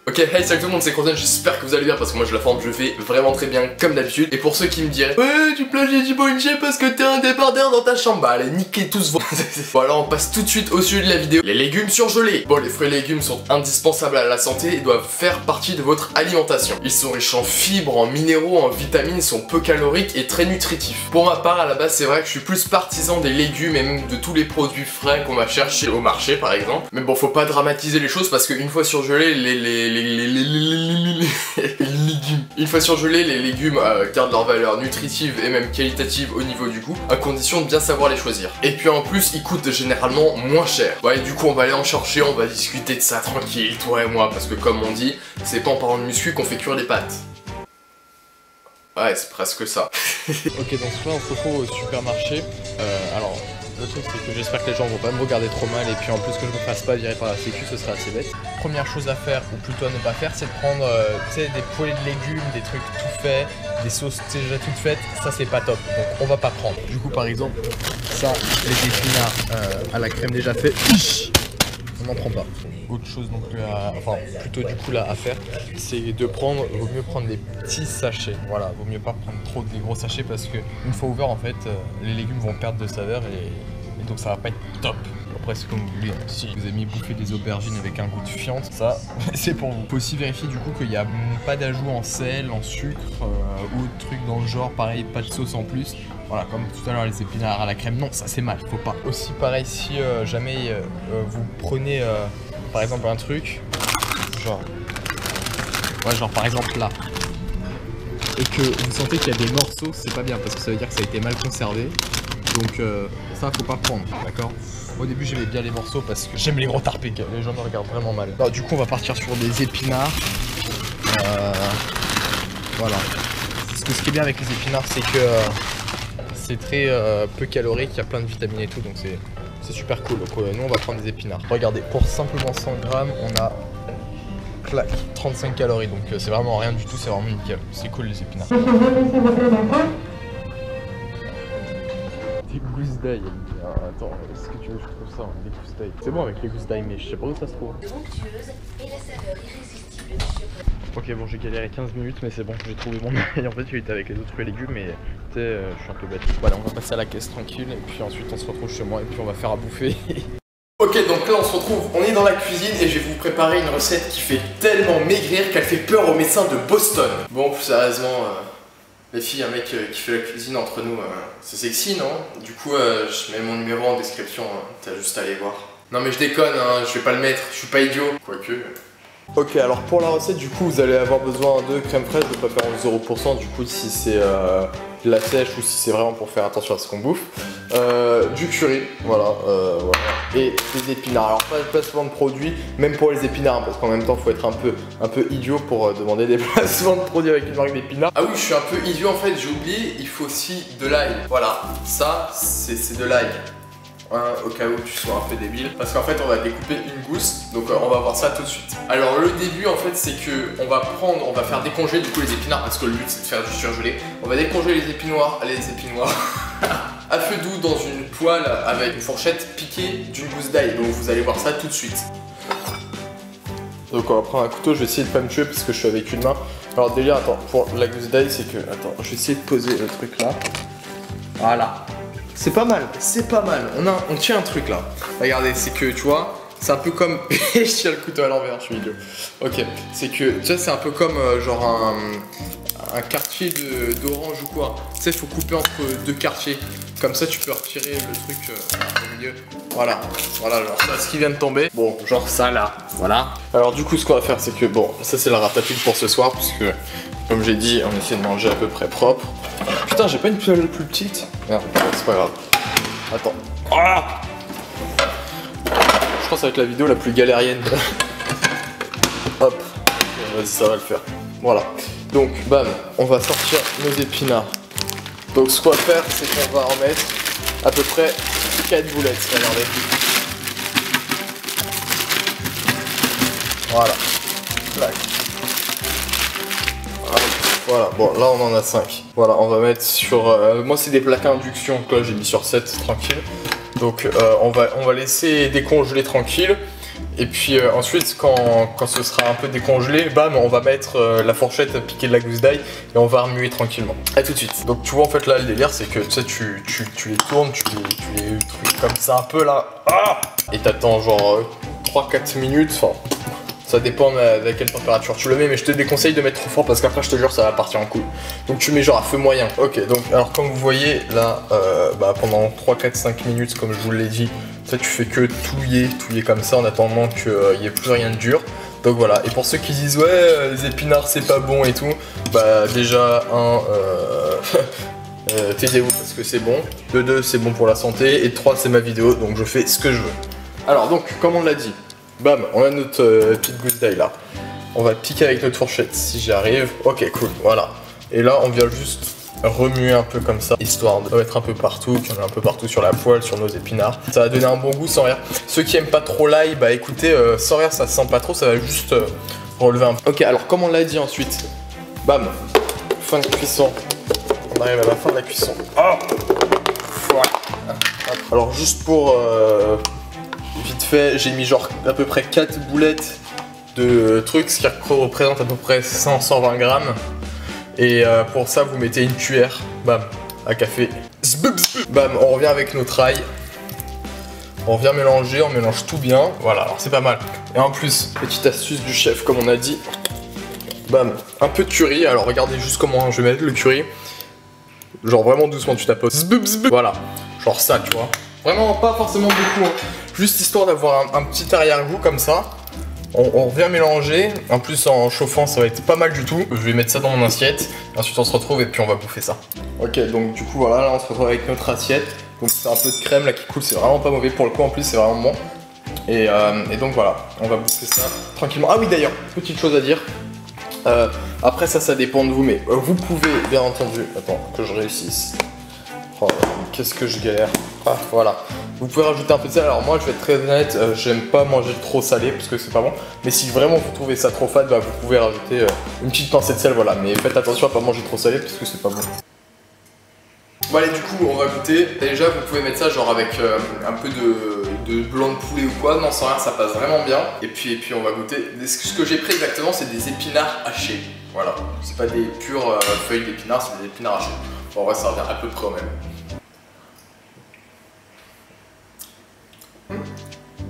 Ok, hey salut tout le monde, c'est Quentin, j'espère que vous allez bien parce que moi je la forme, je vais vraiment très bien comme d'habitude. Et pour ceux qui me diraient ouais tu plagies du Boinché parce que t'es un débardeur dans ta chambre, bah allez niquez tous vos... Bon alors on passe tout de suite au sujet de la vidéo. Les légumes surgelés. Bon, les fruits et légumes sont indispensables à la santé et doivent faire partie de votre alimentation. Ils sont riches en fibres, en minéraux, en vitamines, sont peu caloriques et très nutritifs. Pour ma part à la base c'est vrai que je suis plus partisan des légumes et même de tous les produits frais qu'on va chercher au marché par exemple. Mais bon, faut pas dramatiser les choses parce qu'une fois surgelés les légumes. Une fois surgelés, les légumes gardent leur valeur nutritive et même qualitative au niveau du goût, à condition de bien savoir les choisir. Et puis en plus, ils coûtent généralement moins cher. Ouais, du coup, on va aller en chercher, on va discuter de ça tranquille, toi et moi, parce que comme on dit, c'est pas en parlant de muscu qu'on fait cuire les pâtes. Ouais, c'est presque ça. Ok, donc là on se retrouve au supermarché. Alors, le truc c'est que j'espère que les gens vont pas me regarder trop mal et puis en plus que je me fasse pas virer par la sécu, ce serait assez bête. Première chose à faire, ou plutôt à ne pas faire, c'est de prendre des poêlées de légumes, des trucs tout faits, des sauces déjà toutes faites, ça c'est pas top, donc on va pas prendre. Du coup par exemple, ça, les épinards à la crème déjà fait, on n'en prend pas. Autre chose donc enfin plutôt du coup là à faire, c'est de prendre, vaut mieux prendre des petits sachets, voilà, vaut mieux pas prendre trop des gros sachets parce que une fois ouvert en fait les légumes vont perdre de saveur et donc ça va pas être top. Après c'est comme vous voulez, si vous aimez bouffer des aubergines avec un goût de fiente, ça c'est pour vous. Faut aussi vérifier du coup qu'il n'y a pas d'ajout en sel, en sucre ou autre truc dans le genre, pareil pas de sauce en plus. Voilà, comme tout à l'heure les épinards à la crème, non ça c'est mal, faut pas. Aussi pareil si jamais vous prenez par exemple un truc, genre par exemple là, et que vous sentez qu'il y a des morceaux, c'est pas bien parce que ça veut dire que ça a été mal conservé, donc ça faut pas prendre, d'accord? Au début j'aimais bien les morceaux parce que j'aime les gros tarpés, les gens me regardent vraiment mal. Alors, du coup on va partir sur des épinards, voilà. Parce que ce qui est bien avec les épinards c'est que c'est très peu calorique, il y a plein de vitamines et tout, donc c'est super cool. Donc nous on va prendre des épinards. Regardez, pour simplement 100 grammes, on a clac, 35 calories, donc c'est vraiment rien du tout, c'est vraiment nickel. C'est cool les épinards. Des gousses d'ail. Attends, est-ce que tu veux que je trouve ça, des gousses d'ail? C'est bon avec les gousses d'ail, mais je sais pas où ça se trouve. Ok, bon, j'ai galéré 15 minutes, mais c'est bon, j'ai trouvé mon ail. En fait, il était avec les autres fruits et légumes, mais tu sais, je suis un peu bête. Voilà, on va passer à la caisse tranquille, et puis ensuite on se retrouve chez moi, et puis on va faire à bouffer. Ok, donc là on se retrouve, on est dans la cuisine et je vais vous préparer une recette qui fait tellement maigrir qu'elle fait peur aux médecins de Boston. Bon, plus sérieusement, les filles, un mec qui fait la cuisine entre nous, c'est sexy, non? Du coup, je mets mon numéro en description, t'as juste à aller voir. Non mais je déconne, je vais pas le mettre, je suis pas idiot, quoique... Ok, alors pour la recette, du coup, vous allez avoir besoin de crème fraîche de préférence 0%, du coup, si c'est de la sèche ou si c'est vraiment pour faire attention à ce qu'on bouffe. Du curry, voilà, et des épinards. Alors, pas de placement de produits, même pour les épinards, hein, parce qu'en même temps, faut être un peu idiot pour demander des placements de produits avec une marque d'épinards. Ah oui, je suis un peu idiot en fait, j'ai oublié, il faut aussi de l'ail. Voilà, ça, c'est de l'ail. Au cas où tu sois un peu débile, parce qu'en fait on va découper une gousse, donc on va voir ça tout de suite. Alors le début en fait c'est que on va faire décongeler du coup les épinards, parce que le but c'est de faire du surgelé. On va décongeler les épinoirs à feu doux dans une poêle avec une fourchette piquée d'une gousse d'ail, donc vous allez voir ça tout de suite. Donc on va prendre un couteau, je vais essayer de pas me tuer parce que je suis avec une main. Alors délire, attends, pour la gousse d'ail c'est que, attends, je vais essayer de poser le truc là. Voilà. C'est pas mal, c'est pas mal. On tient un truc là. Regardez, c'est que tu vois, c'est un peu comme. Je tiens le couteau à l'envers, je suis idiot. Ok, c'est que tu sais, c'est un peu comme genre un quartier d'orange ou quoi. Tu sais, il faut couper entre deux quartiers. Comme ça, tu peux retirer le truc au milieu. Voilà, genre ça, ce qui vient de tomber. Bon, genre ça là, voilà. Alors, du coup, ce qu'on va faire, c'est que bon, ça c'est la ratatouille pour ce soir, puisque comme j'ai dit, on essaie de manger à peu près propre. Putain, j'ai pas une poêle plus petite. Merde, c'est pas grave. Attends. Ah, je pense que ça va être la vidéo la plus galérienne. Hop. Vas-y, ça va le faire. Voilà. Donc, bam, on va sortir nos épinards. Donc, ce qu'on va faire, c'est qu'on va en mettre à peu près 4 boulettes. Regardez. Voilà. Clac. Voilà, bon là on en a 5. Voilà, on va mettre sur... moi c'est des plaques à induction, que là j'ai mis sur 7, tranquille. Donc on va laisser décongeler tranquille. Et puis ensuite, quand ce sera un peu décongelé, bam, on va mettre la fourchette piquée de la gousse d'ail et on va remuer tranquillement. A tout de suite. Donc tu vois en fait là le délire, c'est que tu sais, tu les tournes, tu les trucs comme ça un peu là. Ah, et t'attends genre 3-4 minutes, enfin ça dépend de quelle température tu le mets, mais je te déconseille de mettre trop fort parce qu'après je te jure ça va partir en couille. Donc tu mets genre à feu moyen. Ok, donc alors comme vous voyez là, pendant 3-4-5 minutes comme je vous l'ai dit, ça tu fais que touiller comme ça en attendant qu'il n'y ait plus rien de dur. Donc voilà, et pour ceux qui disent ouais les épinards c'est pas bon et tout, bah déjà taisez-vous parce que c'est bon, de 2 c'est bon pour la santé, et de 3 c'est ma vidéo donc je fais ce que je veux. Alors donc comme on l'a dit, bam, on a notre petite gousse d'ail là. On va piquer avec notre fourchette si j'y arrive. Ok, cool, voilà. Et là, on vient juste remuer un peu comme ça, histoire de mettre un peu partout, qu'il y en a un peu partout sur la poêle, sur nos épinards. Ça va donner un bon goût sans rire. Ceux qui aiment pas trop l'ail, bah écoutez, sans rire, ça sent pas trop, ça va juste relever un peu. Ok, alors comme on l'a dit ensuite, bam, fin de cuisson. On arrive à la fin de la cuisson. Oh, alors juste pour... vite fait, j'ai mis genre à peu près 4 boulettes de trucs, ce qui représente à peu près 100-120 grammes. Et pour ça, vous mettez une cuillère, bam, à café. Bam, on revient avec notre ail. On vient mélanger, on mélange tout bien. Voilà, alors c'est pas mal. Et en plus, petite astuce du chef, comme on a dit. Bam, un peu de curry. Alors regardez juste comment je vais mettre le curry. Genre vraiment doucement, tu tapes. Voilà, genre ça, tu vois. Vraiment pas forcément beaucoup, hein. Juste histoire d'avoir un petit arrière-goût comme ça. On revient mélanger, en plus en chauffant ça va être pas mal du tout. Je vais mettre ça dans mon assiette, ensuite on se retrouve et puis on va bouffer ça. Ok, donc du coup voilà, là on se retrouve avec notre assiette. Donc c'est un peu de crème là qui coule, c'est vraiment pas mauvais pour le coup, en plus c'est vraiment bon. Et donc voilà, on va bouffer ça tranquillement. Ah oui d'ailleurs, petite chose à dire. Après ça dépend de vous, mais vous pouvez bien entendu... Attends, que je réussisse. Oh, qu'est-ce que je galère. Ah voilà. Vous pouvez rajouter un peu de sel. Alors moi je vais être très honnête, j'aime pas manger trop salé parce que c'est pas bon. Mais si vraiment vous trouvez ça trop fade, bah vous pouvez rajouter une petite pincée de sel, voilà. Mais faites attention à pas manger trop salé parce que c'est pas bon. Bon allez, du coup on va goûter. Déjà vous pouvez mettre ça genre avec un peu de blanc de poulet ou quoi. Non, sans rien, ça passe vraiment bien. Et puis on va goûter. Ce que j'ai pris exactement, c'est des épinards hachés. Voilà, c'est pas des pures feuilles d'épinards, c'est des épinards hachés. Bon, en vrai ça revient à peu près au même.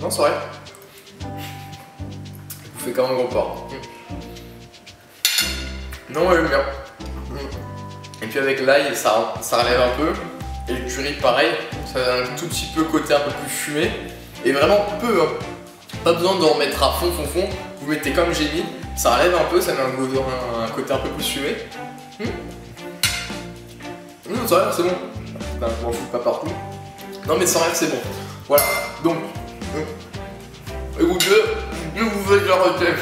Non, c'est vrai. Vous faites quand même gros porc. Non, elle est bien. Et puis avec l'ail, ça relève un peu. Et le curry, pareil, ça a un tout petit peu côté un peu plus fumé. Et vraiment peu, hein. Pas besoin d'en mettre à fond. Vous mettez comme j'ai mis, ça relève un peu, ça met un côté un peu plus fumé. Sans rire, c'est bon. Putain, je m'en fous pas partout. Non, mais sans rire, c'est bon. Voilà, donc. Écoutez, je vous fais la recette.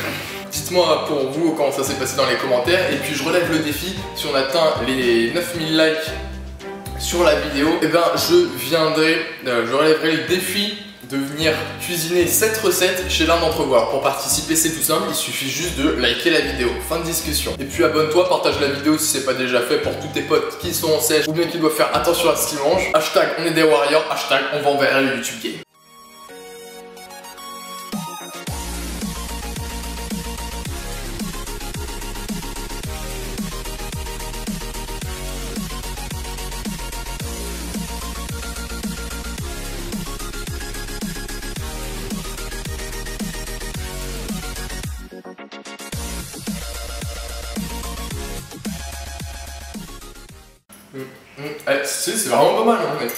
Dites-moi pour vous comment ça s'est passé dans les commentaires. Et puis je relève le défi. Si on atteint les 9000 likes sur la vidéo, et ben je relèverai le défi de venir cuisiner cette recette chez l'un d'entre vous. Alors pour participer c'est tout simple, il suffit juste de liker la vidéo. Fin de discussion. Et puis abonne-toi, partage la vidéo si c'est pas déjà fait pour tous tes potes qui sont en sèche ou bien qui doivent faire attention à ce qu'ils mangent. Hashtag on est des warriors, hashtag on va envers le YouTube Game. C'est vraiment pas mal en fait.